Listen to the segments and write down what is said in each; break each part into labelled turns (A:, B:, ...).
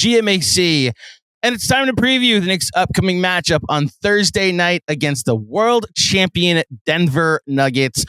A: GMAC. And it's time to preview the Knicks' upcoming matchup on Thursday night against the world champion Denver Nuggets.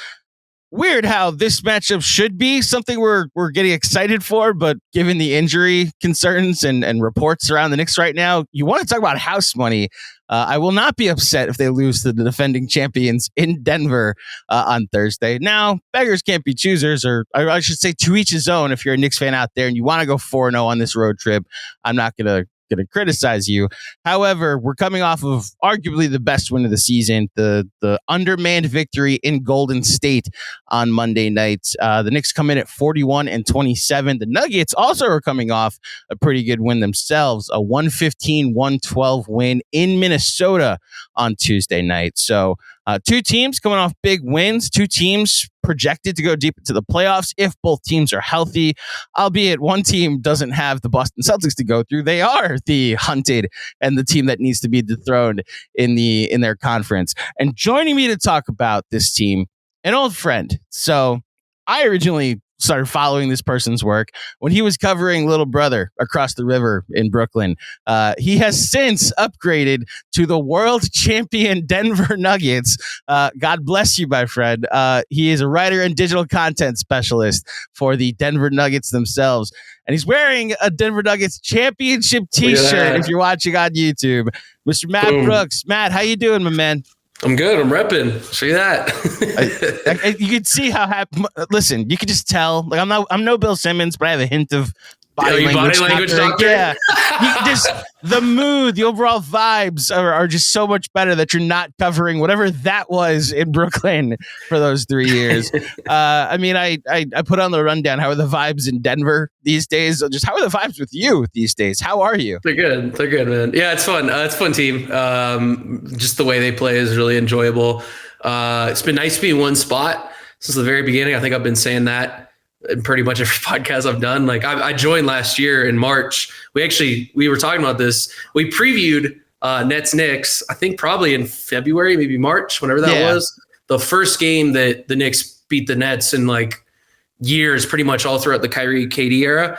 A: Weird how this matchup should be something we're getting excited for, but given the injury concerns and reports around the Knicks right now, you want to talk about house money. I will not be upset if they lose to the defending champions in Denver on Thursday. Now, beggars can't be choosers, or I should say to each his own. If you're a Knicks fan out there and you want to go 4-0 on this road trip, I'm not going to criticize you. However, we're coming off of arguably the best win of the season, the undermanned victory in Golden State on Monday night. The Knicks come in at 41-27. The Nuggets also are coming off a pretty good win themselves, a 115-112 win in Minnesota on Tuesday night. So two teams coming off big wins, two teams projected to go deep into the playoffs if both teams are healthy, albeit one team doesn't have the Boston Celtics to go through. They are the hunted and the team that needs to be dethroned in their conference. And joining me to talk about this team, an old friend. So I originally started following this person's work when he was covering Little Brother across the river in Brooklyn. He has since upgraded to the world champion Denver Nuggets. God bless you, my friend. He is a writer and digital content specialist for the Denver Nuggets themselves. And he's wearing a Denver Nuggets championship t-shirt if you're watching on YouTube. Mr. Matt Brooks. Matt, how you doing, my man?
B: I'm good. I'm repping. See that?
A: You can see how happy. Listen, you can just tell. Like I'm no Bill Simmons, but I have a hint of body language doctor. Yeah, the mood, the overall vibes are just so much better that you're not covering whatever that was in Brooklyn for those 3 years. I mean, I put on the rundown. How are the vibes in Denver these days? Just how are the vibes with you these days? How are you?
B: They're good, man. Yeah, it's fun. It's a fun team. Just the way they play is really enjoyable. It's been nice to be in one spot since the very beginning. I think I've been saying that in pretty much every podcast I've done. Like I joined last year in March. We were talking about this. We previewed Nets Knicks, I think probably in February, maybe March, whenever that was. The first game that the Knicks beat the Nets in like years, pretty much all throughout the Kyrie KD era.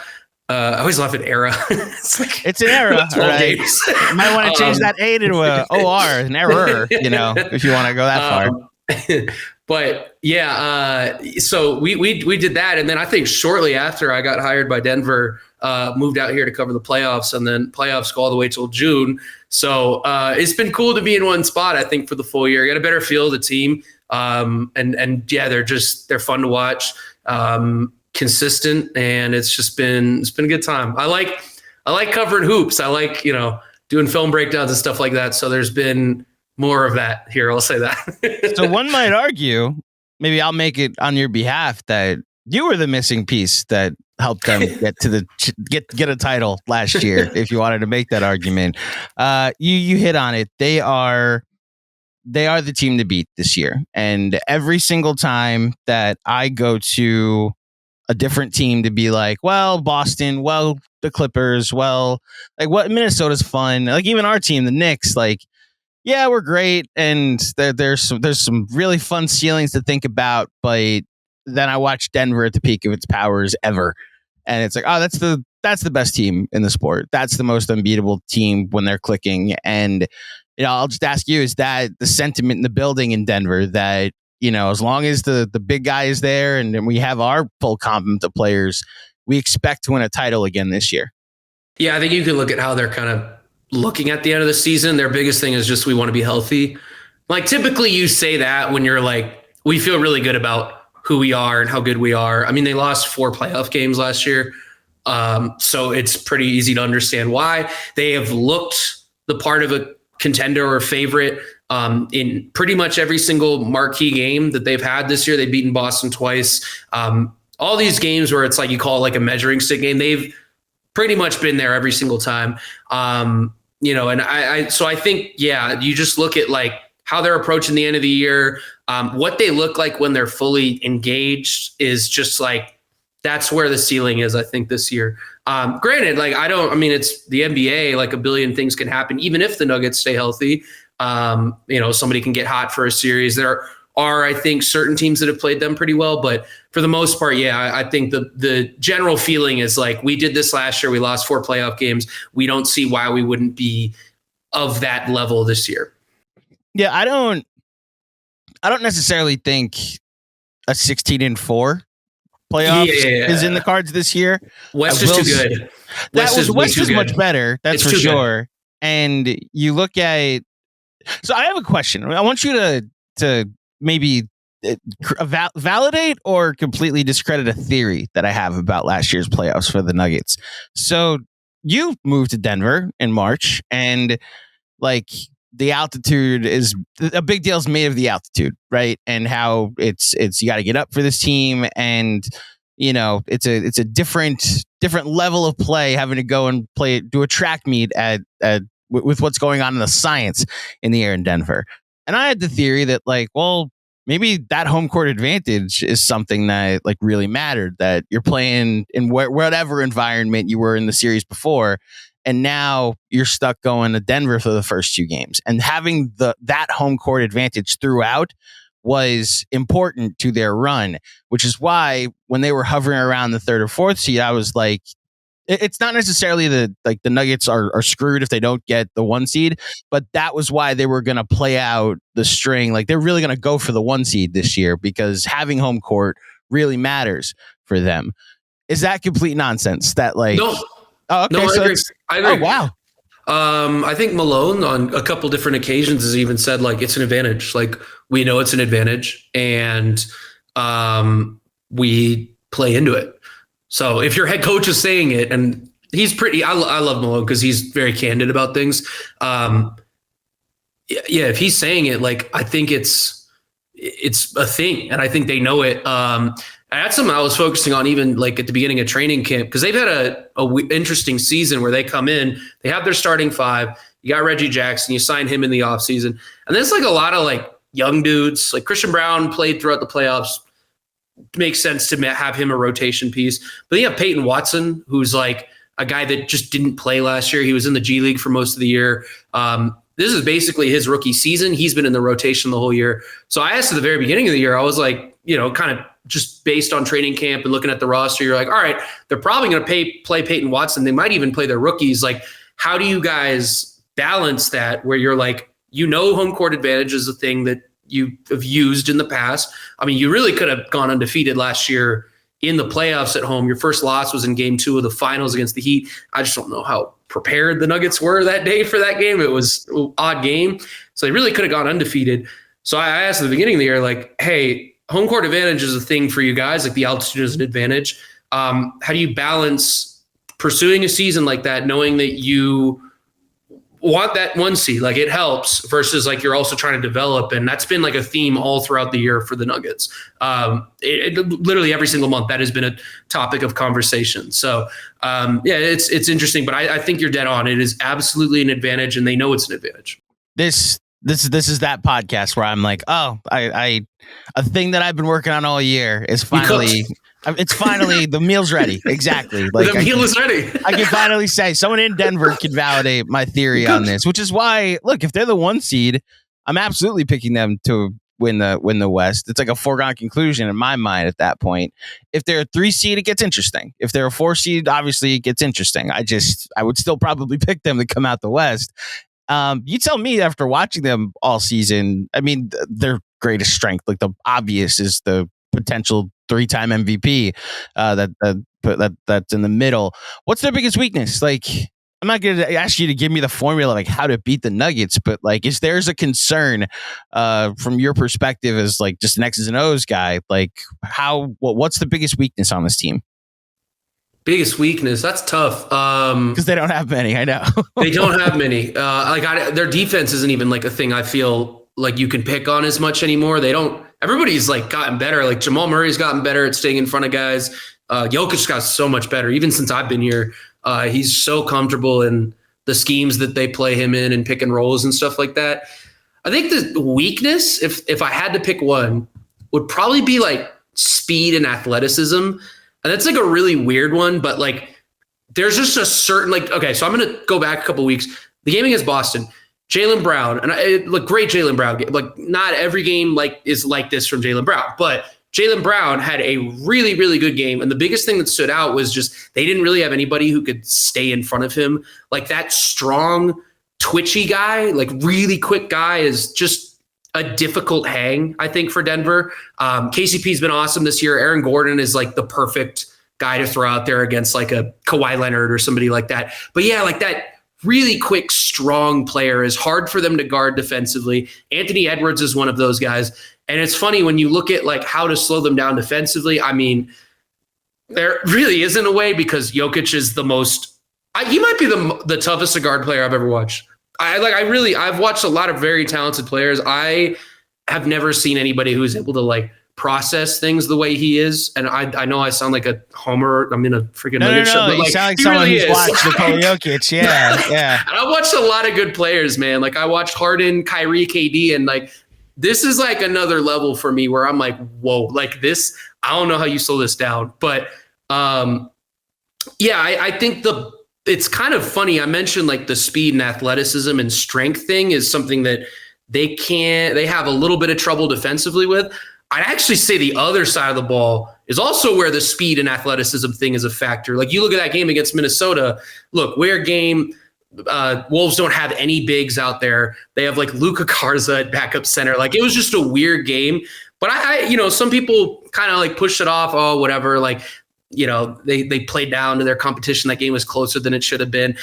B: I always laugh at era.
A: It's an era, right? You might want to change that A to a OR, an error, if you want to go that far.
B: But yeah, so we did that. And then I think shortly after I got hired by Denver, moved out here to cover the playoffs, and then playoffs go all the way till June. So it's been cool to be in one spot, I think, for the full year. Got a better feel of the team. And yeah, they're fun to watch, consistent. And it's been a good time. I like covering hoops. I like, doing film breakdowns and stuff like that. So there's been more of that here. I'll say that.
A: So one might argue, maybe I'll make it on your behalf, that you were the missing piece that helped them get a title last year. If you wanted to make that argument, you hit on it. They are the team to beat this year. And every single time that I go to a different team to be like, well, Boston, well, the Clippers, well, like what Minnesota's fun. Like even our team, the Knicks, like, yeah, we're great, and there's some really fun ceilings to think about. But then I watch Denver at the peak of its powers ever, and it's like, oh, that's the best team in the sport. That's the most unbeatable team when they're clicking. And I'll just ask you: is that the sentiment in the building in Denver? That as long as the big guy is there, and then we have our full complement of players, we expect to win a title again this year.
B: Yeah, I think you can look at how they're kind of looking at the end of the season. Their biggest thing is just we want to be healthy. Like typically you say that when you're like, we feel really good about who we are and how good we are. I mean, they lost 4 playoff games last year. So it's pretty easy to understand why. They have looked the part of a contender or favorite in pretty much every single marquee game that they've had this year. They've beaten Boston twice. All these games where it's like you call it like a measuring stick game, they've pretty much been there every single time. And so I think, yeah, you just look at like how they're approaching the end of the year. What they look like when they're fully engaged is just like, that's where the ceiling is, I think, this year. Granted, like, it's the NBA, like a billion things can happen, even if the Nuggets stay healthy. Somebody can get hot for a series. They're are, I think, certain teams that have played them pretty well. But for the most part, yeah, I think the general feeling is like, we did this last year. We lost 4 playoff games. We don't see why we wouldn't be of that level this year.
A: Yeah, I don't necessarily think a 16-4 playoffs is in the cards this year.
B: West is too good.
A: West is much better. That's for sure. And you look at. So I have a question. I want you to maybe validate or completely discredit a theory that I have about last year's playoffs for the Nuggets. So you moved to Denver in March, and like the altitude is a big deal is made of the altitude, right? And how it's you got to get up for this team, and you know it's a different level of play having to go and do a track meet with what's going on in the science in the air in Denver. And I had the theory that like, well, maybe that home court advantage is something that like really mattered, that you're playing in whatever environment you were in the series before. And now you're stuck going to Denver for the first 2 games, and having that home court advantage throughout was important to their run, which is why when they were hovering around the 3rd or 4th seed, I was like, it's not necessarily the Nuggets are screwed if they don't get the 1 seed, but that was why they were going to play out the string. Like they're really going to go for the 1 seed this year because having home court really matters for them. Is that complete nonsense? That like,
B: no.
A: Oh, okay.
B: No, I agree.
A: Oh, wow.
B: I think Malone on a couple different occasions has even said like it's an advantage. Like we know it's an advantage, and we play into it. So if your head coach is saying it, and he's pretty, I love Malone because he's very candid about things. If he's saying it, like I think it's a thing, and I think they know it. That's something I was focusing on even like at the beginning of training camp, because they've had a interesting season where they come in, they have their starting 5. You got Reggie Jackson, you sign him in the offseason. And there's like a lot of like young dudes, like Christian Brown played throughout the playoffs. Makes sense to have him a rotation piece. But then you have Peyton Watson, who's like a guy that just didn't play last year. He was in the G League for most of the year. This is basically his rookie season. He's been in the rotation the whole year. So I asked at the very beginning of the year, I was like, kind of just based on training camp and looking at the roster, you're like, all right, they're probably going to play Peyton Watson. They might even play their rookies. Like, how do you guys balance that where you're like, home court advantage is a thing that you have used in the past. I mean, you really could have gone undefeated last year in the playoffs at home. Your first loss was in game 2 of the finals against the Heat. I just don't know how prepared the Nuggets were that day for that game. It was an odd game. So they really could have gone undefeated. So I asked at the beginning of the year, like, hey, home court advantage is a thing for you guys. Like the altitude is an advantage. How do you balance pursuing a season like that, knowing that you want that 1 seed, like it helps, versus like you're also trying to develop. And that's been like a theme all throughout the year for the Nuggets. Literally every single month that has been a topic of conversation. So it's interesting, but I think you're dead on. It is absolutely an advantage, and they know it's an advantage.
A: This is that podcast where I'm like, oh, a thing that I've been working on all year is finally, it's finally the meal's ready. Exactly. Like
B: the meal is ready.
A: I can finally say someone in Denver can validate my theory on this, which is why, look, if they're the 1 seed, I'm absolutely picking them to win the West. It's like a foregone conclusion in my mind at that point. If they're a 3 seed, it gets interesting. If they're a 4 seed, obviously it gets interesting. I would still probably pick them to come out the West. You tell me after watching them all season, I mean, their greatest strength, like the obvious, is the potential 3-time MVP that's in the middle. What's their biggest weakness? Like, I'm not going to ask you to give me the formula, like how to beat the Nuggets, but like, is there's a concern from your perspective as like just an X's and O's guy? Like what's the biggest weakness on this team?
B: Biggest weakness? That's tough.
A: Because they don't have many. I know.
B: They don't have many. Their defense isn't even like a thing I feel like you can pick on as much anymore. They don't. Everybody's like gotten better. Like Jamal Murray's gotten better at staying in front of guys. Jokic got so much better. Even since I've been here, he's so comfortable in the schemes that they play him in and pick and rolls and stuff like that. I think the weakness, if I had to pick one, would probably be like speed and athleticism. And that's like a really weird one, but like there's just a certain like, okay, so I'm going to go back a couple weeks. The game against Boston, Jaylen Brown, and look, great Jaylen Brown game. Like, not every game is like this from Jaylen Brown, but Jaylen Brown had a really, really good game. And the biggest thing that stood out was just they didn't really have anybody who could stay in front of him. Like, that strong, twitchy guy, like really quick guy, is just a difficult hang, I think, for Denver. KCP's been awesome this year. Aaron Gordon is like the perfect guy to throw out there against like a Kawhi Leonard or somebody like that. But yeah, like that really quick, strong player is hard for them to guard defensively. Anthony Edwards is one of those guys. And it's funny when you look at like how to slow them down defensively. I mean, there really isn't a way, because Jokic is the most, he might be the toughest guard player I've ever watched. I've watched a lot of very talented players. I have never seen anybody who's able to like process things the way he is. And I know I sound like a homer. I'm in a freaking Nugget show.
A: But, like, you sound like someone who's watched Nikola Jokic. Yeah.
B: And I watched a lot of good players, man. Like, I watched Harden, Kyrie, KD, and like, this is like another level for me where I'm like, whoa, like this, I don't know how you slow this down. But yeah, I think it's kind of funny. I mentioned like the speed and athleticism and strength thing is something that they have a little bit of trouble defensively with. I'd actually say the other side of the ball is also where the speed and athleticism thing is a factor. Like, you look at that game against Minnesota, look, weird game. Wolves don't have any bigs out there. They have like Luka Garza at backup center. Like, it was just a weird game. But I some people kind of like pushed it off. Oh, whatever. Like, they played down to their competition. That game was closer than it should have been.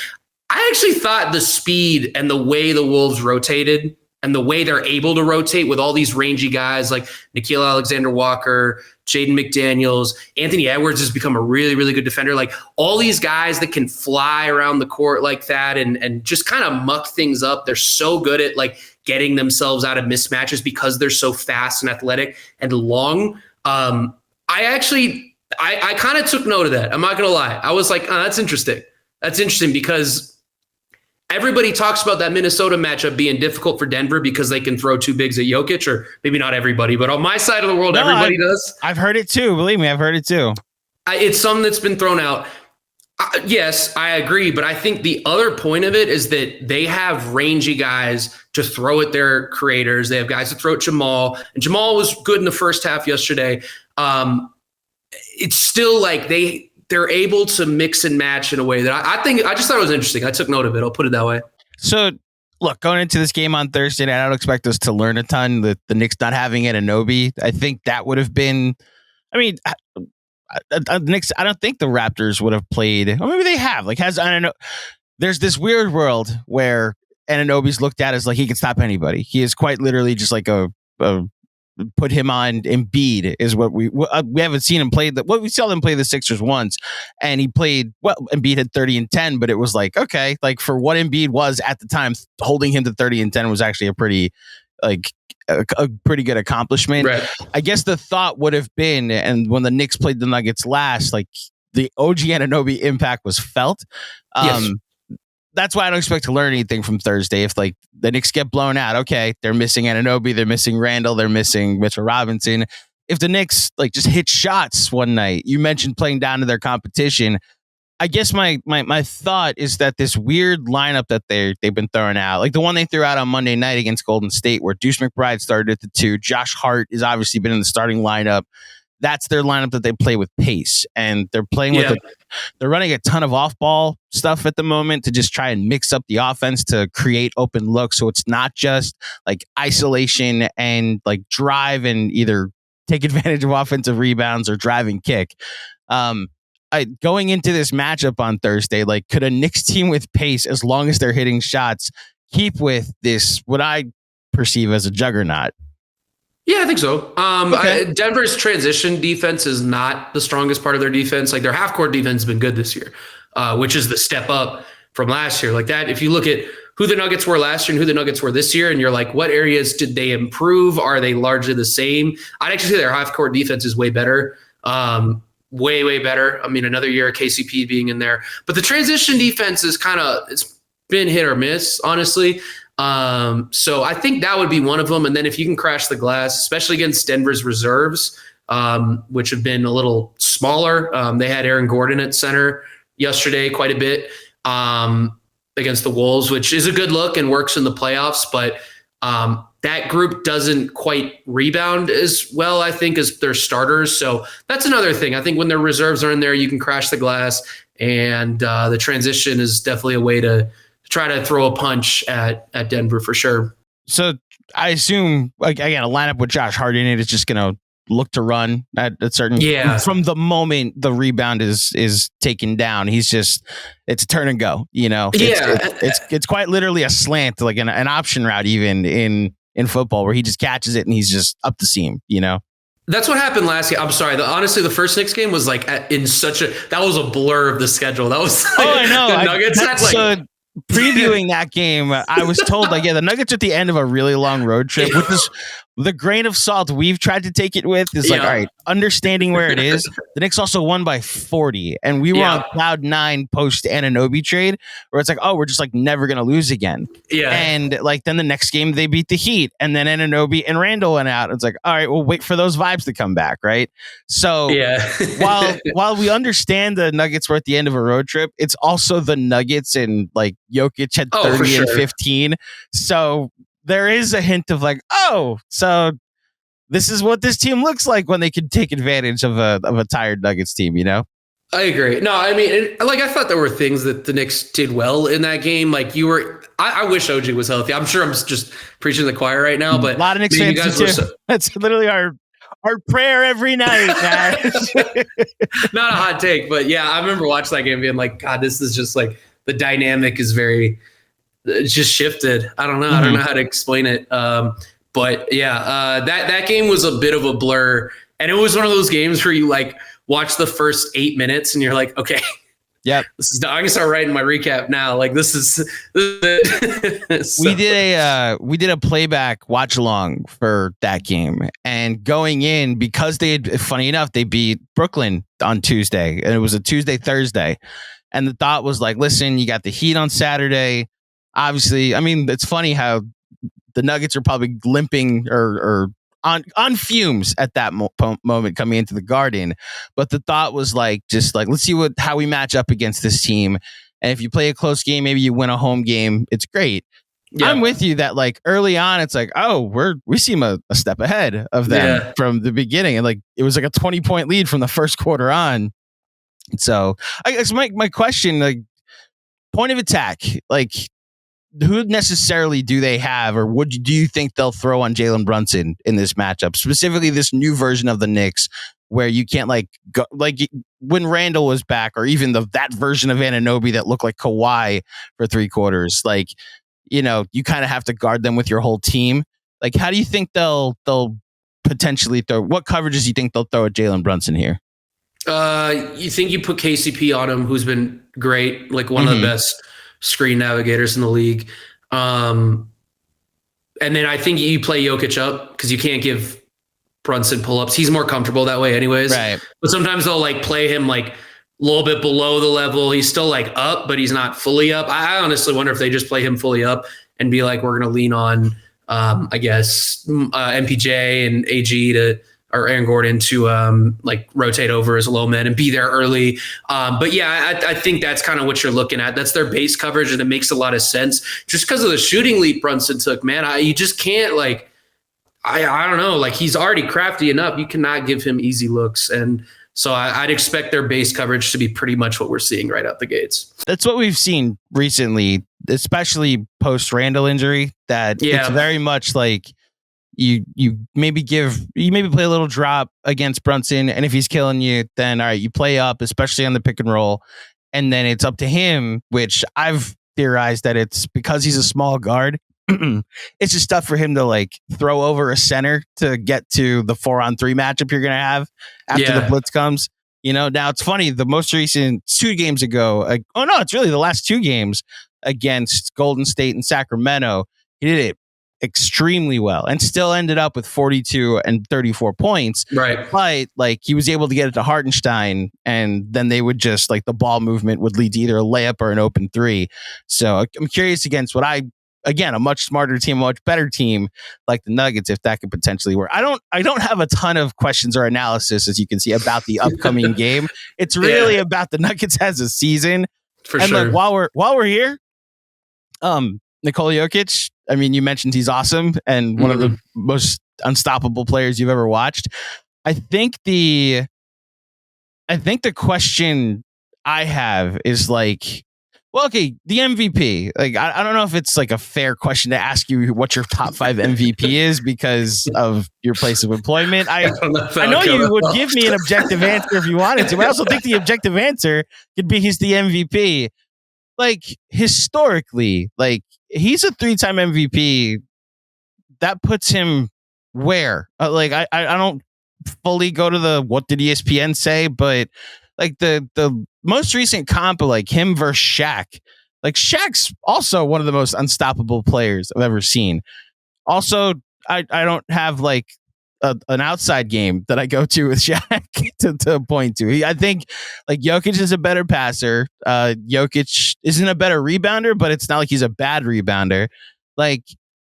B: I actually thought the speed and the way the Wolves rotated and the way they're able to rotate with all these rangy guys like Nickeil Alexander-Walker, Jaden McDaniels, Anthony Edwards has become a really, really good defender. Like, all these guys that can fly around the court like that and just kind of muck things up. They're so good at like getting themselves out of mismatches because they're so fast and athletic and long. I kind of took note of that. I'm not going to lie. I was like, oh, that's interesting. That's interesting because everybody talks about that Minnesota matchup being difficult for Denver because they can throw two bigs at Jokic, or maybe not everybody, but on my side of the world, everybody does.
A: I've heard it too. Believe me, I've heard it too.
B: It's something that's been thrown out. Yes, I agree. But I think the other point of it is that they have rangy guys to throw at their creators. They have guys to throw at Jamal. And Jamal was good in the first half yesterday. It's still like they're able to mix and match in a way that I just thought it was interesting. I took note of it. I'll put it that way.
A: So, look, going into this game on Thursday night, I don't expect us to learn a ton. The Knicks not having Anunoby, I think that would have been. I mean, the Knicks. I don't think the Raptors would have played, or maybe they have. Like, I don't know. There's this weird world where Anunoby's looked at as like he can stop anybody. He is quite literally just like a put him on Embiid is what we haven't seen him play. We saw him play the Sixers once, and he played well. Embiid had 30 and 10, but it was like, okay, like for what Embiid was at the time, holding him to 30 and 10 was actually a pretty good accomplishment. Right. I guess the thought would have been, and when the Knicks played the Nuggets last, like the OG Anunoby impact was felt. Yes. That's why I don't expect to learn anything from Thursday. If like the Knicks get blown out, okay, they're missing Anunoby, they're missing Randall, they're missing Mitchell Robinson. If the Knicks like just hit shots one night, you mentioned playing down to their competition. I guess my thought is that this weird lineup that they've been throwing out, like the one they threw out on Monday night against Golden State, where Deuce McBride started at the 2, Josh Hart has obviously been in the starting lineup. That's their lineup that they play with pace, and they're playing with they're running a ton of off-ball stuff at the moment to just try and mix up the offense to create open looks. So it's not just like isolation and like drive and either take advantage of offensive rebounds or drive and kick. Going into this matchup on Thursday, like could a Knicks team with pace, as long as they're hitting shots, keep with this, what I perceive as a juggernaut?
B: Yeah, I think so. Okay. Denver's transition defense is not the strongest part of their defense. Like their half-court defense has been good this year, which is the step up from last year. Like that, if you look at who the Nuggets were last year and who the Nuggets were this year, and you're like, what areas did they improve? Are they largely the same? I'd actually say their half-court defense is way better. Way, way better. I mean, another year of KCP being in there. But the transition defense is it's been hit or miss, honestly. So I think that would be one of them. And then if you can crash the glass, especially against Denver's reserves, which have been a little smaller. They had Aaron Gordon at center yesterday quite a bit. And against the Wolves, which is a good look and works in the playoffs. But that group doesn't quite rebound as well, I think, as their starters. So that's another thing. I think when their reserves are in there, you can crash the glass. And the transition is definitely a way to try to throw a punch at Denver for sure.
A: So I assume, like, again, a lineup with Josh Hart in it is just going to look to run at a certain from the moment the rebound is taken down. It's a turn and go, it's quite literally a slant, like an option route even in football, where he just catches it and he's just up the seam,
B: That's what happened last year. I'm sorry. Honestly, the first Knicks game was like that was a blur of the schedule. That was
A: I know.
B: The Nuggets
A: previewing that game, I was told, like, the Nuggets at the end of a really long road trip, with this, the grain of salt we've tried to take it with is like, all right, understanding where it is. The Knicks also won by 40, and we were on cloud 9 post Anunoby trade, where it's like, oh, we're just like never gonna lose again. Yeah, and like then the next game they beat the Heat, and then Anunoby and Randall went out. It's like, all right, we'll wait for those vibes to come back, right? So while we understand the Nuggets were at the end of a road trip, it's also the Nuggets, and like Jokic had 30 and 15, so there is a hint of like, so this is what this team looks like when they can take advantage of a tired Nuggets team,
B: I agree. No, I mean, I thought there were things that the Knicks did well in that game. Like I wish OG was healthy. I'm sure I'm just preaching to the choir right now, but
A: a lot of Knicks fans too. That's literally our prayer every night, man.
B: Not a hot take, but yeah, I remember watching that game being like, God, this is just like the dynamic is it's just shifted. I don't know. I don't know how to explain it. But yeah, that game was a bit of a blur, and it was one of those games where you like watch the first 8 minutes and you're like, okay, I can start writing my recap now. Like this is so. We
A: did a playback watch along for that game, and going in, because funny enough, they beat Brooklyn on Tuesday, and it was a Thursday. And the thought was like, listen, you got the Heat on Saturday. Obviously, I mean, it's funny how the Nuggets are probably limping or on fumes at that moment coming into the Garden. But the thought was like, just like, let's see how we match up against this team. And if you play a close game, maybe you win a home game. It's great. Yeah. I'm with you that like early on, it's like, we seem a step ahead of them from the beginning. And like, it was like a 20-point lead from the first quarter on. So I guess my question, like, point of attack, like, who necessarily do they have, or do you think they'll throw on Jalen Brunson in this matchup, specifically this new version of the Knicks, where you can't like go like when Randall was back, or even that version of Anunoby that looked like Kawhi for 3 quarters, like, you kind of have to guard them with your whole team. Like, how do you think they'll potentially throw? What coverages do you think they'll throw at Jalen Brunson here?
B: You think you put KCP on him, who's been great, like one of the best screen navigators in the league. And then I think you play Jokic up, because you can't give Brunson pull-ups. He's more comfortable that way anyways. Right. But sometimes they'll like play him like a little bit below the level. He's still like up, but he's not fully up. I honestly wonder if they just play him fully up and be like, we're going to lean on, MPJ and AG or Aaron Gordon to like rotate over as low men and be there early. But yeah, I think that's kind of what you're looking at. That's their base coverage, and it makes a lot of sense just because of the shooting leap Brunson took, man. You just can't like, I don't know, like he's already crafty enough. You cannot give him easy looks. And so I'd expect their base coverage to be pretty much what we're seeing right out the gates.
A: That's what we've seen recently, especially post Randall injury, that it's very much like, You maybe play a little drop against Brunson, and if he's killing you, then all right, you play up, especially on the pick and roll, and then it's up to him, which I've theorized that it's because he's a small guard. It's just tough for him to like throw over a center to get to the 4-on-3 matchup you're going to have after the blitz comes. Now it's funny, the most recent 2 games ago, it's really the last 2 games against Golden State and Sacramento, he did it extremely well and still ended up with 42 and 34 points.
B: Right.
A: But like he was able to get it to Hartenstein, and then they would just like the ball movement would lead to either a layup or an open 3. So I'm curious against a much smarter team, a much better team like the Nuggets, if that could potentially work. I don't have a ton of questions or analysis, as you can see, about the upcoming game. It's really about the Nuggets as a season.
B: For
A: and
B: sure.
A: like while we're here, Nikola Jokic, I mean, you mentioned he's awesome and one of the most unstoppable players you've ever watched. I think the question I have is like, well, okay, the MVP. Like, I don't know if it's like a fair question to ask you what your top 5 MVP is because of your place of employment. I know you would give me an objective answer if you wanted to, but I also think the objective answer could be he's the MVP. Like, historically, like, he's a 3-time MVP. That puts him where? I don't fully go to the what did ESPN say, but like the most recent comp of like him versus Shaq. Like, Shaq's also one of the most unstoppable players I've ever seen. Also, I don't have like an outside game that I go to with Shaq to point to. I think like Jokic is a better passer. Jokic isn't a better rebounder, but it's not like he's a bad rebounder. Like,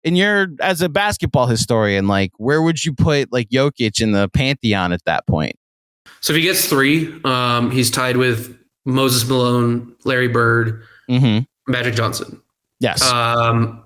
A: and you're as a basketball historian, like where would you put like Jokic in the pantheon at that point?
B: So if he gets 3, he's tied with Moses Malone, Larry Bird, Magic Johnson.
A: Yes.
B: I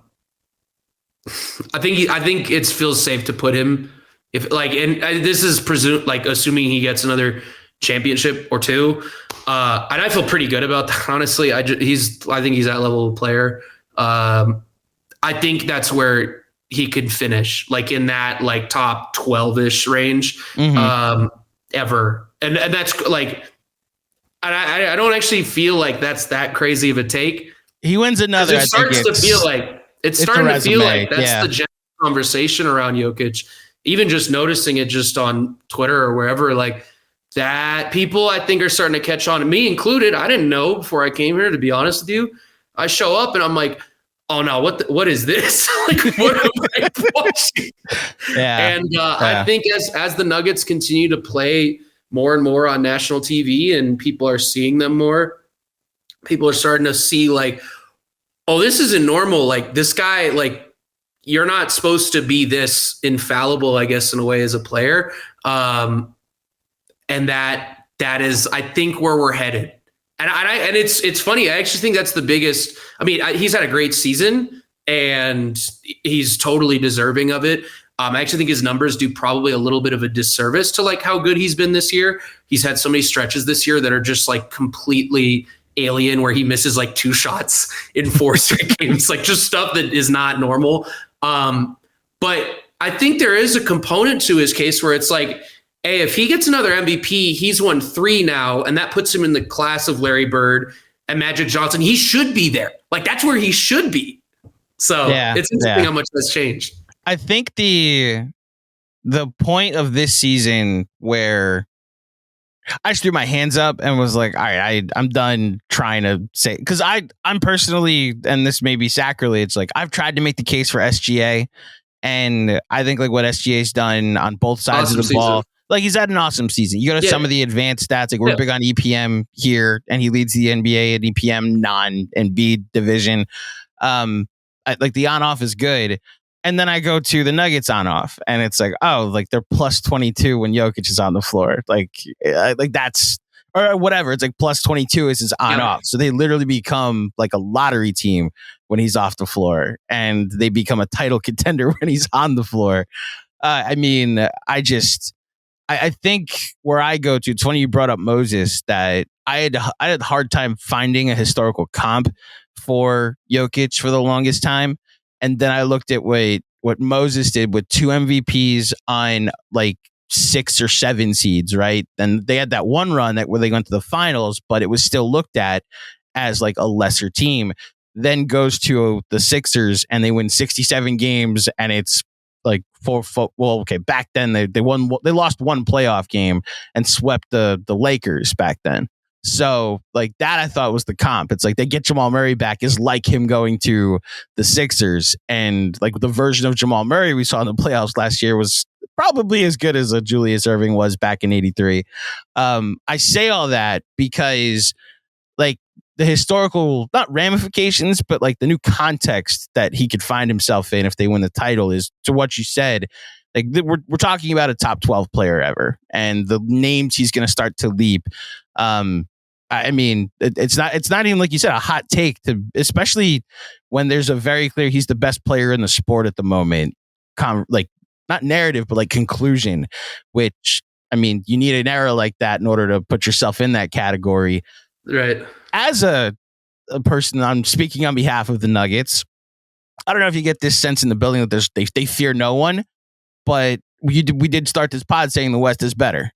B: think it feels safe to put him if like, and this is assuming he gets another championship or 2. And I feel pretty good about that. Honestly, I think he's that level of player. I think that's where he could finish, like in that like top 12-ish range, ever. And that's like, I don't actually feel like that's that crazy of a take.
A: He wins another.
B: It starts to feel like that's the general conversation around Jokic. Even just noticing it just on Twitter or wherever, like that people I think are starting to catch on, me included. I didn't know before I came here, to be honest with you. I show up and I'm like, oh no, what is this? Like, what am I watching?
A: Yeah.
B: And I think as the Nuggets continue to play more and more on national TV and people are seeing them more, people are starting to see like, oh, this isn't normal. Like, this guy, like, you're not supposed to be this infallible, I guess, in a way as a player. And that is, I think, where we're headed. And it's funny. I actually think that's the biggest. I mean, he's had a great season and he's totally deserving of it. I actually think his numbers do probably a little bit of a disservice to like how good he's been this year. He's had so many stretches this year that are just like completely alien, where he misses like 2 shots in 4 straight games, like just stuff that is not normal. But I think there is a component to his case where it's like, hey, if he gets another MVP, he's won 3 now, and that puts him in the class of Larry Bird and Magic Johnson. He should be there. Like, that's where he should be. So it's interesting how much that's changed.
A: I think the point of this season where I just threw my hands up and was like, all right, I'm done trying to say, because I'm personally, and this may be sacrilege, like I've tried to make the case for SGA, and I think like what SGA's done on both sides of the ball. Like, he's had an awesome season. You go to some of the advanced stats. Like, we're big on EPM here, and he leads the NBA in EPM non-Embiid division. Like, the on-off is good. And then I go to the Nuggets on-off, and it's like, oh, like they're plus 22 when Jokic is on the floor. Like that's, or whatever. It's like plus 22 is his on-off. So they literally become like a lottery team when he's off the floor, and they become a title contender when he's on the floor. I mean, I think where I go to, it's funny you brought up Moses, that I had a hard time finding a historical comp for Jokic for the longest time. And then I looked at what Moses did with 2 MVPs on like 6 or 7 seeds, right? And they had that one run where they went to the finals, but it was still looked at as like a lesser team. Then goes to the Sixers and they win 67 games, and it's like back then they lost 1 playoff game and swept the Lakers back then. So like that I thought was the comp. It's like they get Jamal Murray back is like him going to the Sixers, and like the version of Jamal Murray we saw in the playoffs last year was probably as good as a Julius Erving was back in '83. I say all that because like the historical, not ramifications, but like the new context that he could find himself in if they win the title is, to what you said, like we're talking about a top 12 player ever, and the names he's going to start to leap. I mean, it's not even like you said, a hot take to, especially when there's a very clear, he's the best player in the sport at the moment. Like not narrative, but like conclusion, which I mean, you need an era like that in order to put yourself in that category.
B: Right.
A: As a person, I'm speaking on behalf of the Nuggets. I don't know if you get this sense in the building that they fear no one, but we did start this pod saying the West is better.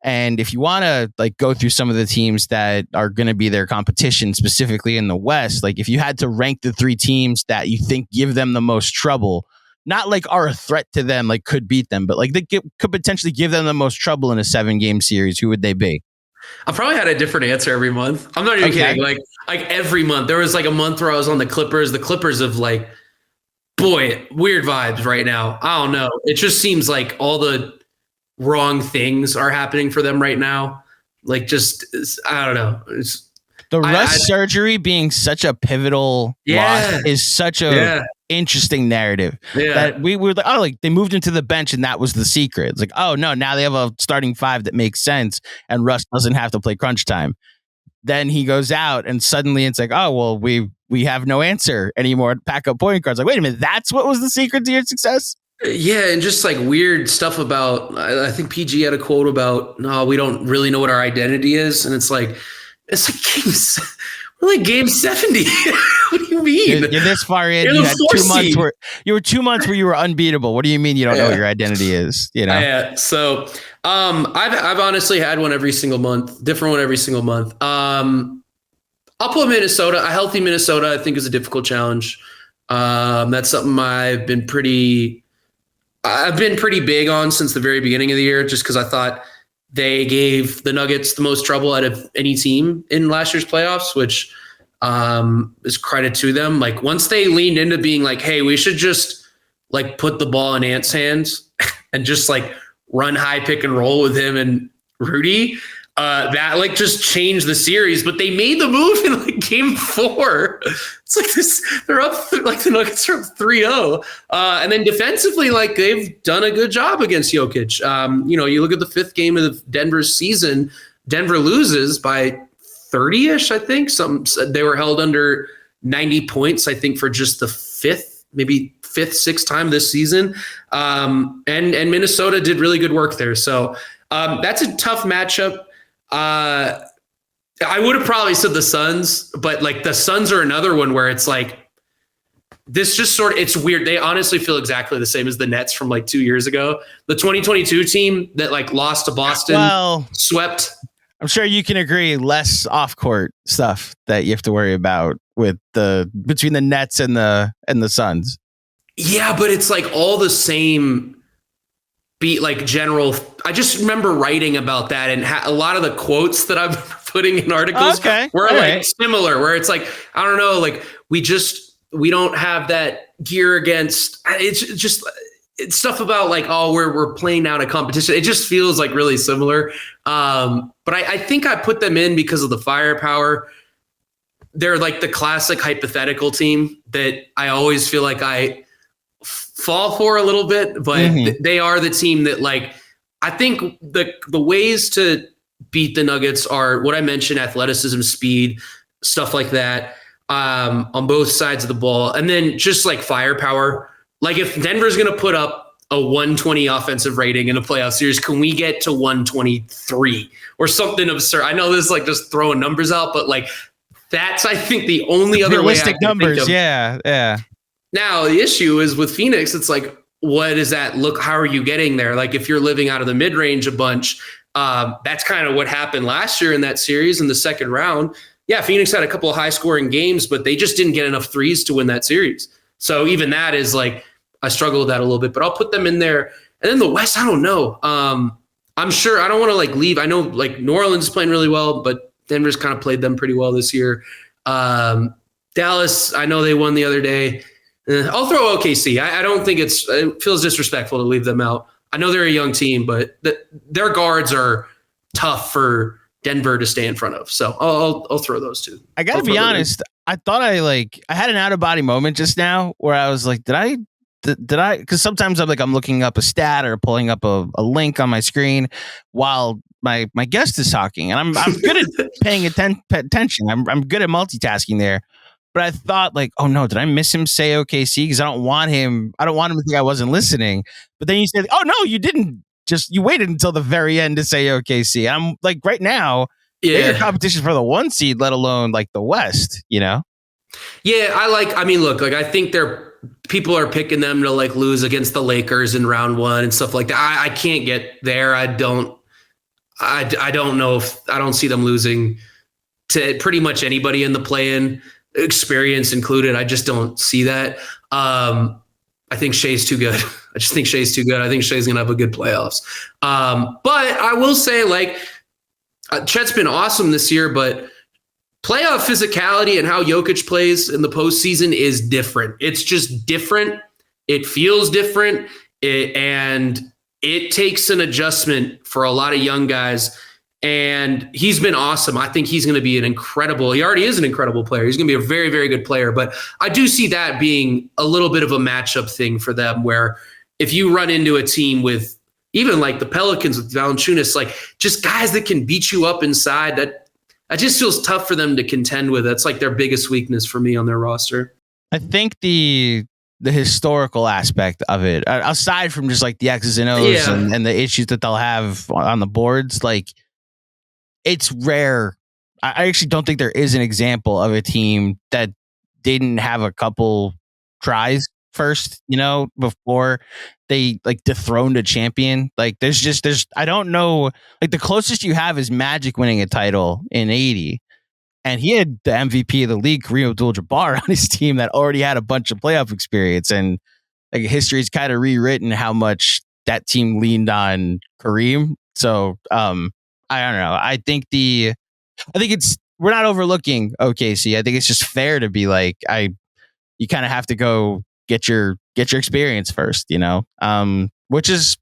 A: And if you want to like go through some of the teams that are going to be their competition specifically in the West, like if you had to rank the 3 teams that you think give them the most trouble, not like are a threat to them, like could beat them, but like they could potentially give them the most trouble in a 7-game series, who would they be?
B: I probably had a different answer every month. I'm not even kidding. Like every month, there was like a month where I was on the Clippers. The Clippers of like, boy, weird vibes right now. I don't know. It just seems like all the wrong things are happening for them right now. Like, just, I don't know. It's
A: the Russ surgery being such a pivotal loss is such a interesting narrative that we were like, oh, like they moved him to the bench and that was the secret. It's like, oh no, now they have a starting 5 that makes sense and Russ doesn't have to play crunch time. Then he goes out and suddenly it's like, oh, well, we have no answer anymore. Pack up point guards. Like, wait a minute, that's what was the secret to your success?
B: Yeah, and just like weird stuff about, I think PG had a quote about, no, we don't really know what our identity is. And it's like we're like game 70. What do you mean?
A: You're this far in. You had 2 months where you were unbeatable. What do you mean you don't know what your identity is? You know?
B: Yeah. So I've honestly had one every single month, different one every single month. I'll put Minnesota. A healthy Minnesota, I think, is a difficult challenge. That's something I've been pretty big on since the very beginning of the year, just because I thought they gave the Nuggets the most trouble out of any team in last year's playoffs, which is credit to them. Like once they leaned into being like, hey, we should just like put the ball in Ant's hands and just like run high pick and roll with him and Rudy, that like just changed the series. But they made the move in like game 4. It's like this, they're up, like the Nuggets are up 3-0. And then defensively, like they've done a good job against Jokic. You look at the 5th game of Denver's season, Denver loses by 30-ish, I think. They were held under 90 points, I think, for just the 5th, 6th time this season. And Minnesota did really good work there. So that's a tough matchup. I would have probably said the Suns, but like the Suns are another one where it's like, this just sort of, it's weird. They honestly feel exactly the same as the Nets from like 2 years ago. The 2022 team that like lost to Boston, swept.
A: I'm sure you can agree, less off-court stuff that you have to worry about with between the Nets and the Suns.
B: Yeah, but it's like all the same general. I just remember writing about that, and a lot of the quotes that I'm putting in articles were similar, where it's like, I don't know, like we don't have that gear against. It's stuff about like, oh, we're playing out a competition. It just feels like really similar. But I think I put them in because of the firepower. They're like the classic hypothetical team that I always feel like I fall for a little bit, but they are the team that like, I think the ways to beat the Nuggets are what I mentioned: athleticism, speed, stuff like that, on both sides of the ball. And then just like firepower. Like if Denver's going to put up a 120 offensive rating in a playoff series, can we get to 123 or something absurd? I know this is like just throwing numbers out, but like that's, I think, the only other way I can
A: numbers.
B: Think of.
A: Yeah.
B: Now the issue is with Phoenix, it's like, what does that look? How are you getting there? Like if you're living out of the mid range a bunch, that's kind of what happened last year in that series in the second round. Yeah, Phoenix had a couple of high scoring games, but they just didn't get enough threes to win that series. So even that is like, I struggle with that a little bit, but I'll put them in there. And then the West, I don't know. I'm sure I don't want to like leave. I know like New Orleans is playing really well, but Denver's kind of played them pretty well this year. Dallas, I know they won the other day. I'll throw OKC. I don't think it feels disrespectful to leave them out. I know they're a young team, but their guards are tough for Denver to stay in front of. So I'll throw those two.
A: I got to be honest. I thought I had an out of body moment just now where I was like, did I did I? Because sometimes I'm looking up a stat or pulling up a link on my screen while my guest is talking, and I'm good at paying attention. I'm good at multitasking there. But I thought like, oh no, did I miss him say OKC? Because I don't want him to think I wasn't listening. But then you said, oh no, you didn't. You waited until the very end to say OKC. I'm like, right now, they're competition for the 1 seed, let alone like the West.
B: Yeah, I think people are picking them to like lose against the Lakers in round 1 and stuff like that. I can't get there. I don't know if I don't see them losing to pretty much anybody in the play-in, experience included. I just don't see that. I think Shea's too good. I just think Shea's too good. I think Shea's going to have a good playoffs. But I will say, like, Chet's been awesome this year, but playoff physicality and how Jokic plays in the postseason is different. It's just different. It feels different. And it takes an adjustment for a lot of young guys. And he's been awesome. I think he's going to be he already is an incredible player. He's going to be a very, very good player. But I do see that being a little bit of a matchup thing for them, where if you run into a team with even like the Pelicans with Valanciunas, like just guys that can beat you up inside, that just feels tough for them to contend with. That's like their biggest weakness for me on their roster.
A: I think the historical aspect of it, aside from just like the X's and O's and the issues that they'll have on the boards, like, it's rare. I actually don't think there is an example of a team that didn't have a couple tries first, before they like dethroned a champion. Like I don't know, like the closest you have is Magic winning a title in 80. And he had the MVP of the league, Kareem Abdul-Jabbar, on his team that already had a bunch of playoff experience. And like history's kind of rewritten how much that team leaned on Kareem. So, I don't know. I think we're not overlooking OKC. I think it's just fair to be like, you kind of have to go get your experience first, which is,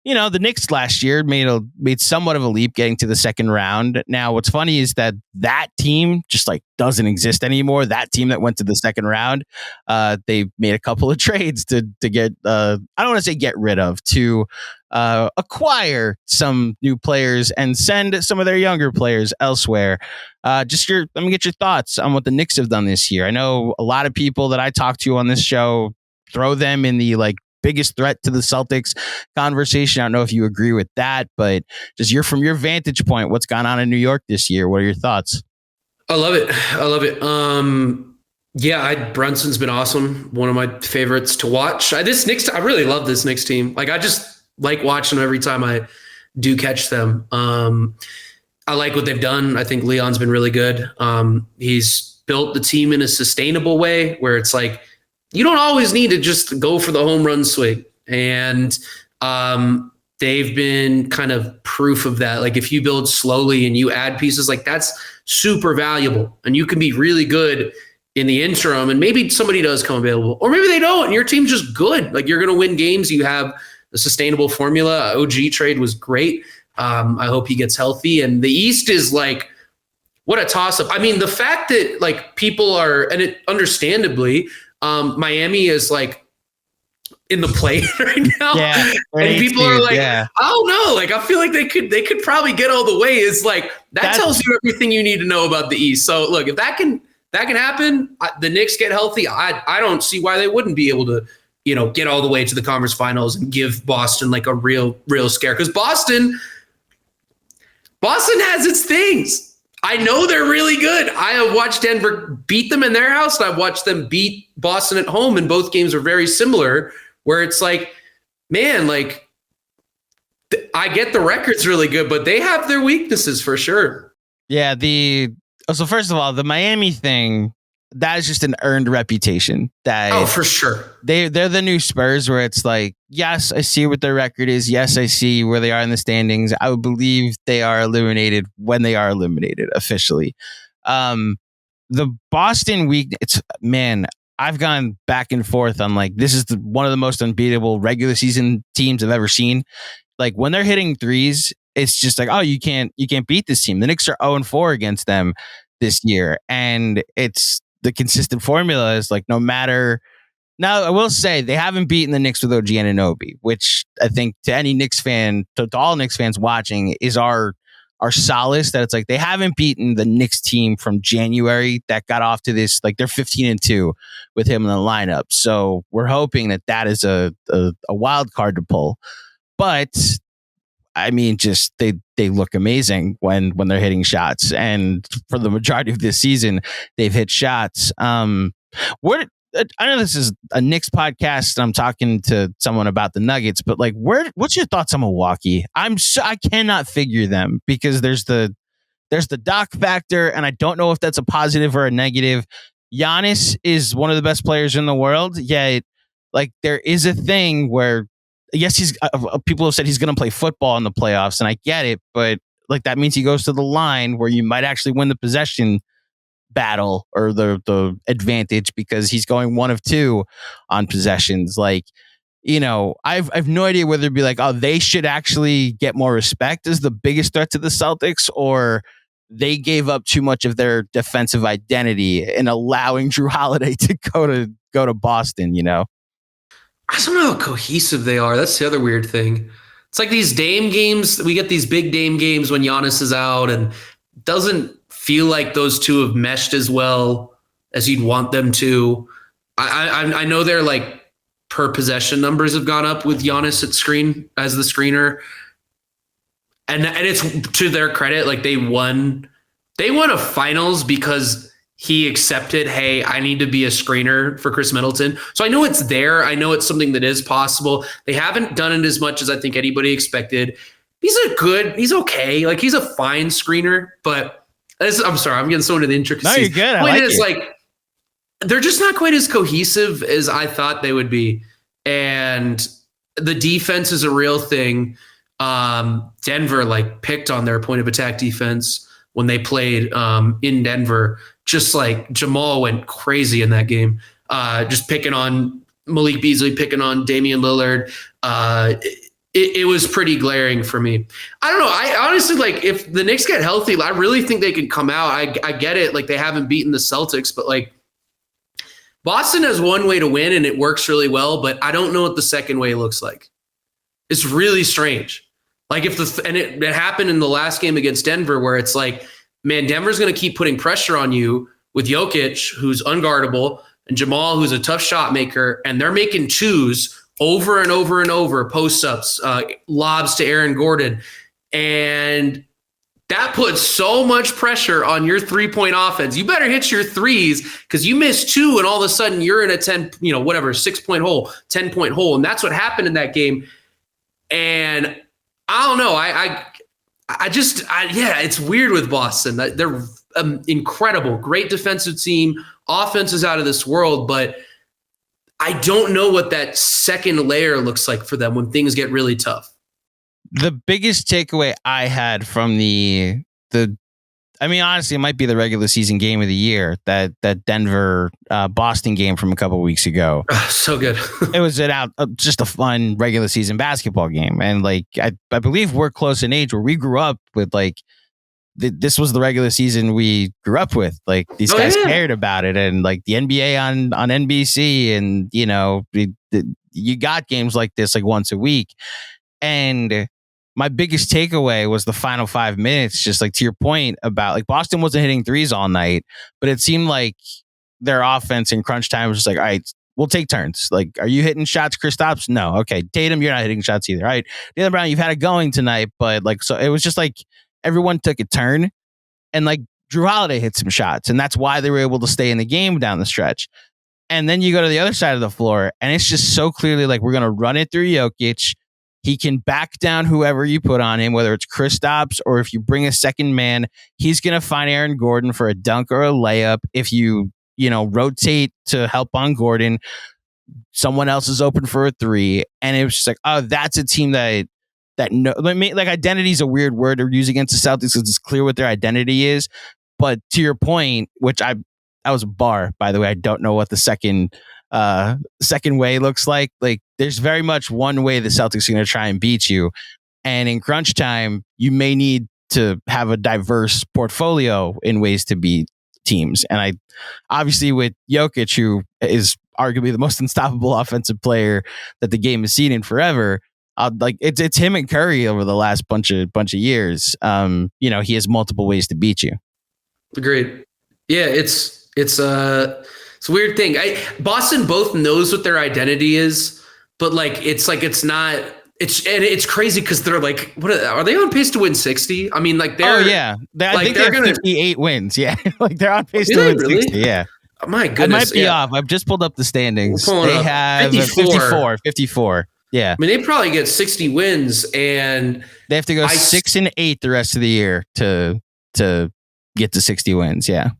A: the Knicks last year made somewhat of a leap getting to the second round. Now, what's funny is that team just like doesn't exist anymore. That team that went to the second round, they made a couple of trades to get, I don't want to say get rid of, to acquire some new players and send some of their younger players elsewhere. Let me get your thoughts on what the Knicks have done this year. I know a lot of people that I talk to on this show throw them in the like biggest threat to the Celtics conversation. I don't know if you agree with that, but just from your vantage point, what's gone on in New York this year? What are your thoughts?
B: I love it. Brunson's been awesome. One of my favorites to watch. I really love this Knicks team. Like, I just like watching them every time I do catch them. I like what they've done. I think Leon's been really good. He's built the team in a sustainable way where it's like, you don't always need to just go for the home run swing. And they've been kind of proof of that. Like, if you build slowly and you add pieces, like, that's super valuable. And you can be really good in the interim, and maybe somebody does come available, or maybe they don't, and your team's just good. Like, you're going to win games. You have a sustainable formula. OG trade was great. I hope he gets healthy. And the East is like, what a toss-up. I mean, the fact that like people are, and it understandably, Miami is like in the play right now, and people are like, I don't know, like, I feel like they could probably get all the way. Is like, that tells you everything you need to know about the East. So look, if that can happen, the Knicks get healthy, I don't see why they wouldn't be able to, get all the way to the conference finals and give Boston like a real scare, because Boston has its things. I know they're really good. I have watched Denver beat them in their house, and I've watched them beat Boston at home, and both games are very similar, where it's like, man, like, I get the record's really good, but they have their weaknesses for sure.
A: Yeah, so first of all, the Miami thing, that is just an earned reputation.
B: For sure.
A: They're the new Spurs, where it's like, yes, I see what their record is. Yes, I see where they are in the standings. I would believe they are eliminated when they are eliminated officially. The Boston week, I've gone back and forth on like, this is one of the most unbeatable regular season teams I've ever seen. Like, when they're hitting threes, it's just like, oh, you can't beat this team. The Knicks are 0-4 against them this year, and it's the consistent formula is like, no matter Now, I will say they haven't beaten the Knicks with OG Anunoby, which I think to any Knicks fan, to all Knicks fans watching, is our solace that it's like they haven't beaten the Knicks team from January that got off to this, like they're 15-2 with him in the lineup. So we're hoping that is a wild card to pull. But I mean, just they look amazing when they're hitting shots, and for the majority of this season, they've hit shots. What I know this is a Knicks podcast, and I'm talking to someone about the Nuggets, but like, what's your thoughts on Milwaukee? I cannot figure them because there's the Doc factor, and I don't know if that's a positive or a negative. Giannis is one of the best players in the world, yet like there is a thing where yes, he's people have said he's going to play football in the playoffs, and I get it, but like that means he goes to the line where you might actually win the possession battle or the advantage because he's going 1 of 2 on possessions. Like, you know, I've no idea whether it'd be like, oh, they should actually get more respect as the biggest threat to the Celtics, or they gave up too much of their defensive identity in allowing Drew Holiday to go to Boston, you know?
B: I don't know how cohesive they are. That's the other weird thing. It's like these Dame games. We get these big Dame games when Giannis is out, and it doesn't feel like those two have meshed as well as you'd want them to. I know they're like per possession numbers have gone up with Giannis as the screener. And it's to their credit, like they won a finals because he accepted, hey, I need to be a screener for Chris Middleton. So I know it's there. I know it's something that is possible. They haven't done it as much as I think anybody expected. He's okay. Like he's a fine screener, but I'm sorry, I'm getting so into the intricacies.
A: No, you're good.
B: The point is, like, they're just not quite as cohesive as I thought they would be. And the defense is a real thing. Denver like picked on their point of attack defense when they played in Denver. Just like Jamal went crazy in that game, just picking on Malik Beasley, picking on Damian Lillard. It was pretty glaring for me. I don't know. I honestly, like, if the Knicks get healthy, I really think they could come out. I get it. Like, they haven't beaten the Celtics, but like Boston has one way to win and it works really well, but I don't know what the second way looks like. It's really strange. Like it happened in the last game against Denver where it's like, man, Denver's going to keep putting pressure on you with Jokic, who's unguardable, and Jamal, who's a tough shot maker, and they're making twos over and over and over, post-ups, lobs to Aaron Gordon. And that puts so much pressure on your three-point offense. You better hit your threes because you miss 2 and all of a sudden you're in a 6-point hole, 10-point hole. And that's what happened in that game. And I don't know. It's weird with Boston. They're incredible, great defensive team. Offense is out of this world, but I don't know what that second layer looks like for them when things get really tough.
A: The biggest takeaway I had from honestly, it might be the regular season game of the year, that Denver Boston game from a couple of weeks ago.
B: So good.
A: It was just a fun regular season basketball game. And like, I believe we're close in age where we grew up with like, this was the regular season we grew up with. Like these guys cared about it, and like the NBA on NBC, and you know, you got games like this like once a week. And my biggest takeaway was the final 5 minutes, just like to your point about like Boston wasn't hitting threes all night, but it seemed like their offense in crunch time was just like, all right, we'll take turns. Like, are you hitting shots, Kristaps? No. Okay. Tatum, you're not hitting shots either. All right. Jaylen Brown, you've had it going tonight, but like, so it was just like everyone took a turn, and like Drew Holiday hit some shots, and that's why they were able to stay in the game down the stretch. And then you go to the other side of the floor, and it's just so clearly like, we're going to run it through Jokic. He can back down whoever you put on him, whether it's Kristaps or if you bring a second man, he's going to find Aaron Gordon for a dunk or a layup. If you rotate to help on Gordon, someone else is open for a 3. And it was just like, oh, that's a team that like identity is a weird word to use against the Celtics because it's clear what their identity is. But to your point, which that was a bar, by the way, I don't know what the second way looks like. Like there's very much one way the Celtics are going to try and beat you, and in crunch time you may need to have a diverse portfolio in ways to beat teams. And I obviously with Jokic, who is arguably the most unstoppable offensive player that the game has seen in forever. Like it's him and Curry over the last bunch of years. He has multiple ways to beat you.
B: Agreed. Yeah, it's a weird thing. Boston both knows what their identity is, but it's not. It's crazy because they're like, what are they on pace to win 60? I mean, like they're.
A: Oh yeah, I think they're 58 wins. Yeah, like they're on pace to win 60. Yeah.
B: Oh, my goodness.
A: I might be off. I've just pulled up the standings.
B: They
A: have 54. Yeah.
B: I mean, they probably get 60 wins, and
A: they have to go 6-8 the rest of the year to get to 60 wins. Yeah.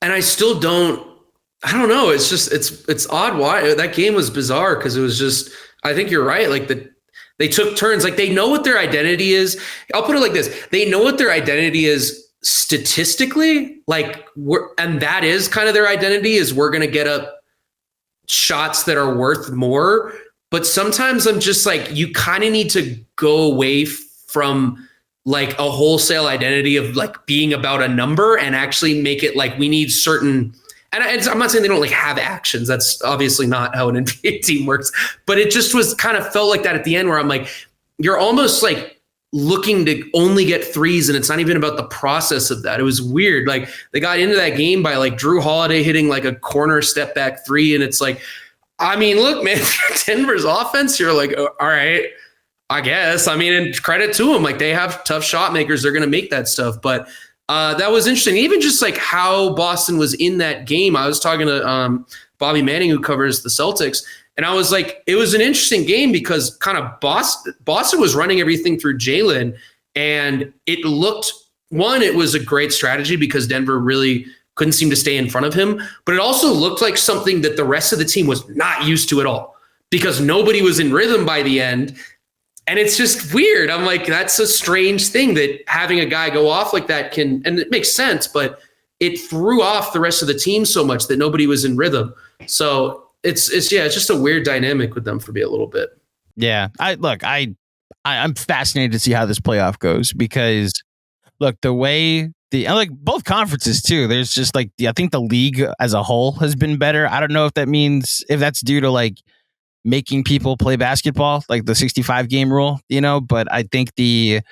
B: And I still don't know. It's just, it's odd. Why that game was bizarre. Cause it was just, I think you're right. Like they took turns. Like they know what their identity is. I'll put it like this. They know what their identity is statistically, and that is kind of their identity is we're going to get up shots that are worth more. But sometimes I'm just like, you kind of need to go away from like a wholesale identity of like being about a number and actually make it like we need certain, and I'm not saying they don't like have actions. That's obviously not how an NBA team works, but it just was kind of felt like that at the end where I'm like, you're almost like looking to only get threes and it's not even about the process of that. It was weird. Like they got into that game by like Drew Holiday hitting like a corner step back three. And it's like, I mean, look, man, Denver's offense, you're like, all right, I guess. I mean, and credit to them. Like they have tough shot makers. They're going to make that stuff. But that was interesting. Even just like how Boston was in that game. I was talking to Bobby Manning, who covers the Celtics. And I was like, it was an interesting game because kind of Boston was running everything through Jalen. And it looked, it was a great strategy because Denver really couldn't seem to stay in front of him. But it also looked like something that the rest of the team was not used to at all because nobody was in rhythm by the end. And it's just weird. I'm like, that's a strange thing that having a guy go off like that can, and it makes sense, but it threw off the rest of the team so much that nobody was in rhythm. So it's just a weird dynamic with them for me a little bit.
A: Yeah. I'm fascinated to see how this playoff goes because look, the way like both conferences too, there's just like, I think the league as a whole has been better. I don't know if that's due to like making people play basketball, like the 65 game rule, but I think that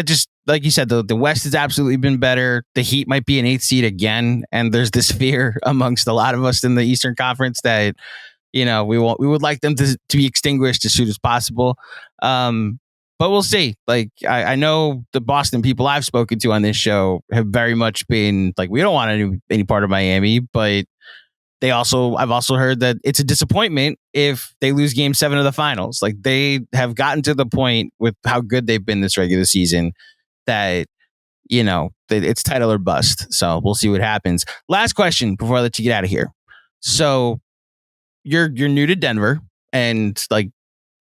A: just, like you said, the West has absolutely been better. The Heat might be an 8th seed again. And there's this fear amongst a lot of us in the Eastern Conference that, we would like them to be extinguished as soon as possible. But we'll see. Like, I know the Boston people I've spoken to on this show have very much been like, we don't want any part of Miami, but I've also heard that it's a disappointment if they lose game 7 of the finals. Like they have gotten to the point with how good they've been this regular season that, it's title or bust. So we'll see what happens. Last question before I let you get out of here. So you're new to Denver and like,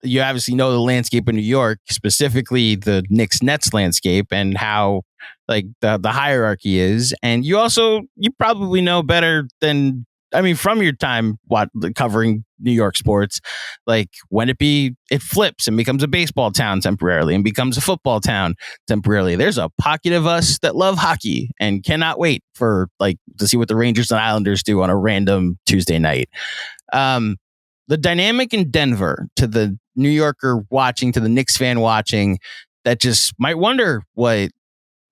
A: you obviously know the landscape of New York, specifically the Knicks Nets landscape and how like the hierarchy is. And you probably know better than, from your time covering New York sports, like when it flips and becomes a baseball town temporarily and becomes a football town temporarily. There's a pocket of us that love hockey and cannot wait for to see what the Rangers and Islanders do on a random Tuesday night. The dynamic in Denver to the New Yorker watching, to the Knicks fan watching, that just might wonder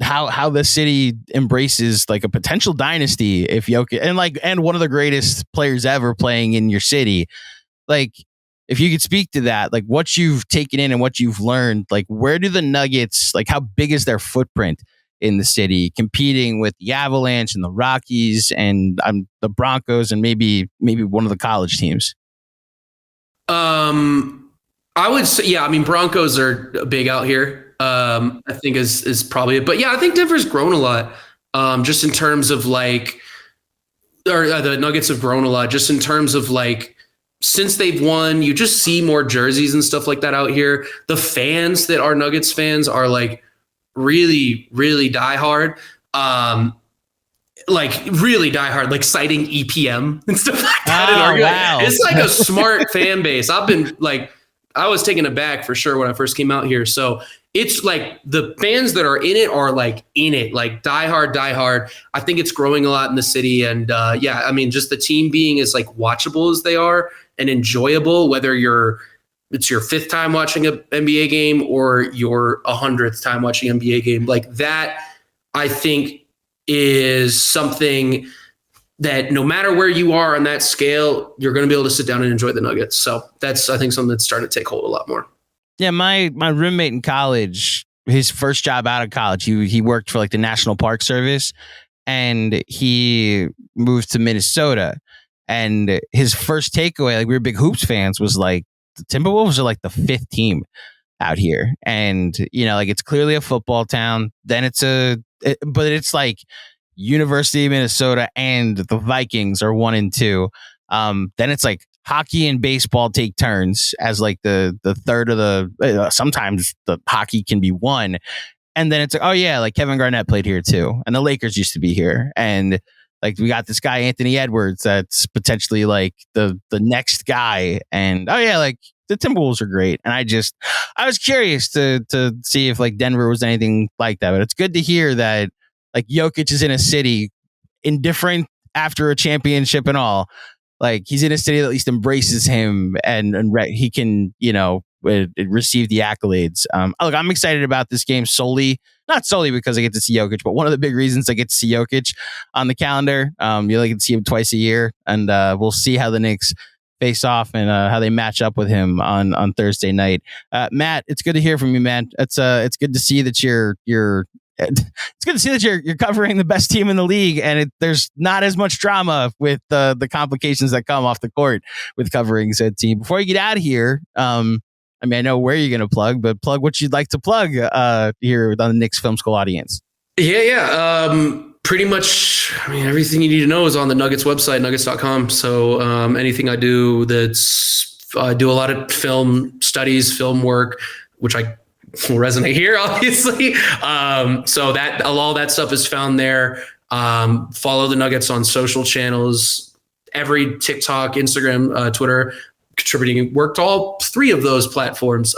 A: how the city embraces like a potential dynasty if Jokic and one of the greatest players ever playing in your city. Like, if you could speak to that, like what you've taken in and what you've learned, like where do the Nuggets, like how big is their footprint in the city, competing with the Avalanche and the Rockies and the Broncos and maybe one of the college teams?
B: I would say, Broncos are big out here. I think is probably it. But yeah, I think Denver's grown a lot. Just in terms of the Nuggets have grown a lot just in terms of like, since they've won, you just see more jerseys and stuff like that out here. The fans that are Nuggets fans are like really, really diehard. Really diehard, like citing EPM and stuff like that.
A: Wow.
B: It's like a smart fan base. I've been like, I was taken aback for sure when I first came out here. So it's like the fans that are in it are like in it, like die hard. I think it's growing a lot in the city. And I mean, just the team being as like watchable as they are and enjoyable, whether it's your fifth time watching an NBA game or your 100th time watching an NBA game, like that, I think is something that no matter where you are on that scale, you're going to be able to sit down and enjoy the Nuggets. So that's, I think, something that's starting to take hold a lot more.
A: Yeah, my roommate in college, his first job out of college, he worked for like the National Park Service, and he moved to Minnesota. And his first takeaway, like we were big hoops fans, was like the Timberwolves are like the fifth team out here, and like it's clearly a football town. Then but it's like University of Minnesota and the Vikings are 1 and 2. Then it's like hockey and baseball take turns as like the third of the sometimes the hockey can be one. And then it's like, oh yeah, like Kevin Garnett played here too, and the Lakers used to be here, and like we got this guy Anthony Edwards that's potentially like the next guy, and oh yeah, like the Timberwolves are great. And I was curious to see if like Denver was anything like that, but it's good to hear that like Jokic is in a city indifferent after a championship and all. Like he's in a city that at least embraces him and he can, receive the accolades. Look, I'm excited about this game not solely because I get to see Jokic, but one of the big reasons I get to see Jokic on the calendar. You only get to see him twice a year, and we'll see how the Knicks face off and how they match up with him on Thursday night. Matt, it's good to hear from you, man. It's good to see that it's good to see that you're covering the best team in the league, and there's not as much drama with the complications that come off the court with covering said team. Before you get out of here, I mean, I know where you're going to plug, but plug what you'd like to plug here on the Knicks Film School audience.
B: Yeah. Pretty much, I mean, everything you need to know is on the Nuggets website, nuggets.com. So anything I do I do a lot of film studies, film work, which I will resonate here, obviously. So that all that stuff is found there. Follow the Nuggets on social channels, every TikTok, Instagram, Twitter, contributing work to all 3 of those platforms.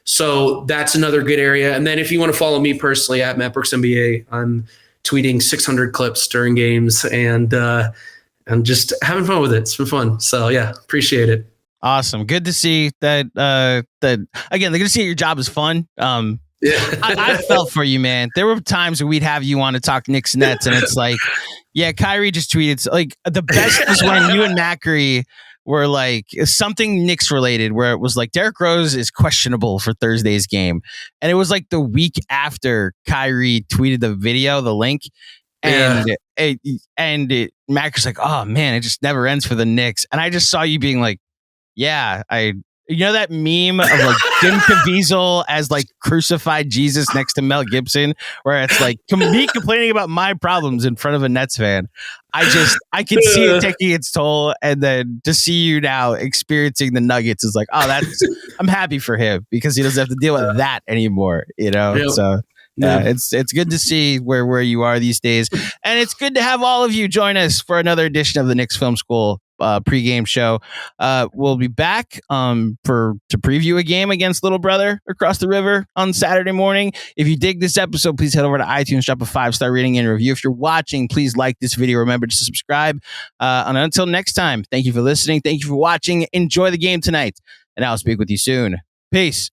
B: So that's another good area. And then if you want to follow me personally at Matt Brooks NBA, I'm tweeting 600 clips during games and just having fun with it. It's been fun. So yeah, appreciate it.
A: Awesome. Good to see that again, good to see your job is fun. I felt for you, man. There were times where we'd have you on to talk Knicks Nets, and it's like, yeah, Kyrie just tweeted. Like the best was when you and Macri were like something Knicks related, where it was like Derrick Rose is questionable for Thursday's game, and it was like the week after Kyrie tweeted the video, the link, and Macri's like, oh man, it just never ends for the Knicks, and I just saw you being like, yeah, that meme of like Jim Caviezel as like crucified Jesus next to Mel Gibson, where it's like me complaining about my problems in front of a Nets fan. I can see it taking its toll, and then to see you now experiencing the Nuggets is like, oh, I'm happy for him because he doesn't have to deal with that anymore, Yep. So yeah, it's good to see where you are these days, and it's good to have all of you join us for another edition of the Knicks Film School pregame show. We'll be back to preview a game against Little Brother across the river on Saturday morning. If you dig this episode, please head over to iTunes, drop a 5-star rating and review. If you're watching, please like this video. Remember to subscribe. And until next time, thank you for listening. Thank you for watching. Enjoy the game tonight, and I'll speak with you soon. Peace.